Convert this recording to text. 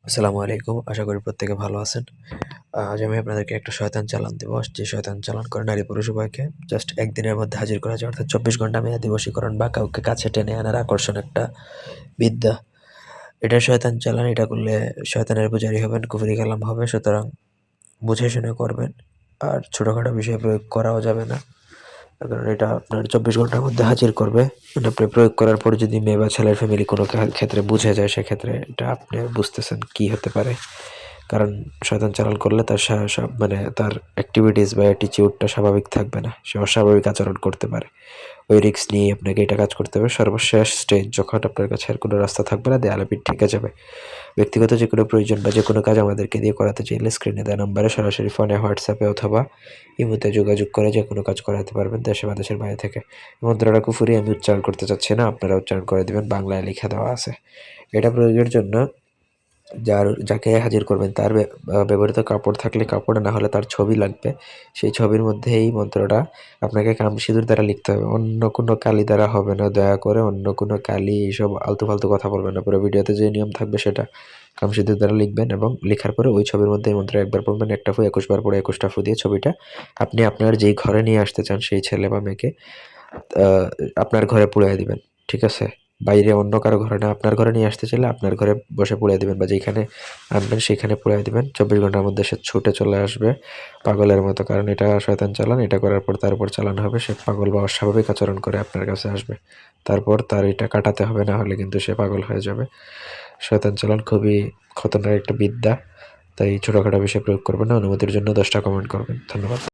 আসসালামু আলাইকুম। আশা করি প্রত্যেকে ভালো আছেন। আজ আমি আপনাদেরকে একটা শয়তান চালান দিব। যে শয়তান চালান করে নারী পুরুষ উভয়কে জাস্ট ১ দিনের মধ্যে হাজির করা যায়। অর্থাৎ ২৪ ঘন্টা মেয়াদি বশীকরণ বা কাউকে কাছে টেনে আনার আকর্ষণ একটা বিদ্যা। এটা শয়তান চালান। এটা করলে শয়তানের পূজারী হবেন, কুফরি কালাম হবে। সুতরাং বুঝে শুনে করবেন। আর ছোটখাটো বিষয়ে প্রয়োগ করাও যাবে না। কারণ এটা আপনার ২৪ ঘন্টার মধ্যে হাজির করবে। মানে আপনি প্রয়োগ করার পরে যদি মেয়ে বা ছেলের ফ্যামিলি কোনো ক্ষেত্রে বুঝে যায়, সেক্ষেত্রে এটা আপনি বুঝতেছেন কি হতে পারে। কারণ শয়তান চালান করলে তার মানে তার অ্যাক্টিভিটিস বা অ্যাটিচিউডটা স্বাভাবিক থাকবে না। সে অস্বাভাবিক আচরণ করতে পারে। ওই রিস্ক নিয়ে আপনাকে এটা কাজ করতে হবে। সর্বশেষ স্টেজ যখন আপনার কাছে আর কোনো রাস্তা থাকবে না, দেয়ালে পিঠ ঠেকে যাবে। ব্যক্তিগত যে কোনো প্রয়োজন বা যে কোনো কাজ আমাদেরকে দিয়ে করাতে চাইলে স্ক্রিনে দেওয়া নাম্বারে সরাসরি ফোনে, হোয়াটসঅ্যাপে অথবা ইমোতে যোগাযোগ করে যে কোনো কাজ করাতে পারবেন দেশে বা দেশের বাইরে থেকে। মন্ত্রটা কুফুরি আমি উচ্চারণ করতে চাচ্ছি না, আপনারা উচ্চারণ করে দিবেন, বাংলায় লিখে দেওয়া আছে। এটা প্রয়োগের জন্য যাকে হাজির করবেন তার ব্যবহৃত কাপড় থাকলে কাপড়, না হলে তার ছবি লাগবে। সেই ছবির মধ্যে এই মন্ত্রটা আপনাকে কামসিঁদুর দ্বারা লিখতে হবে। অন্য কোনো কালি দ্বারা হবে না। দয়া করে অন্য কোনো কালি, এইসব আলতু-ফালতু কথা বলবেন না। পুরো ভিডিওতে যে নিয়ম থাকবে সেটা কামসিঁদুর দ্বারা লিখবেন এবং লিখার পরে ওই ছবির মধ্যে এই মন্ত্র একবার পড়বেন। একটা ফু ২১ বার পড়ে ২১ টা ফু দিয়ে ছবিটা আপনি আপনার যেই ঘরে নিয়ে আসতে চান সেই ছেলে বা মেয়েকে আ আপনার ঘরে পুড়াইয়া দিবেন। ঠিক আছে? বাইরে অন্য কারো ঘরে না, আপনার ঘরে নিয়ে আসতে চাইলে আপনার ঘরে বসে পুড়াইয়া দিবেন বা যেইখানে আনবেন সেইখানে পুড়াইয়া দিবেন। ২৪ ঘন্টার মধ্যে সে ছুটে চলে আসবে পাগলের মতো। কারণ এটা শয়তান চালান। এটা করার পর তার উপর চালানো হবে। সে পাগল বা অস্বাভাবিক আচরণ করে আপনার কাছে আসবে। তারপর তার এটা কাটাতে হবে, না হলে কিন্তু সে পাগল হয়ে যাবে। শয়তান চালান খুবই খতরনাক একটা বিদ্যা। তাই ছোটখাটো বিষয়ে প্রয়োগ করবেন না। অনুমতির জন্য ১০ টা কমেন্ট করবেন। ধন্যবাদ।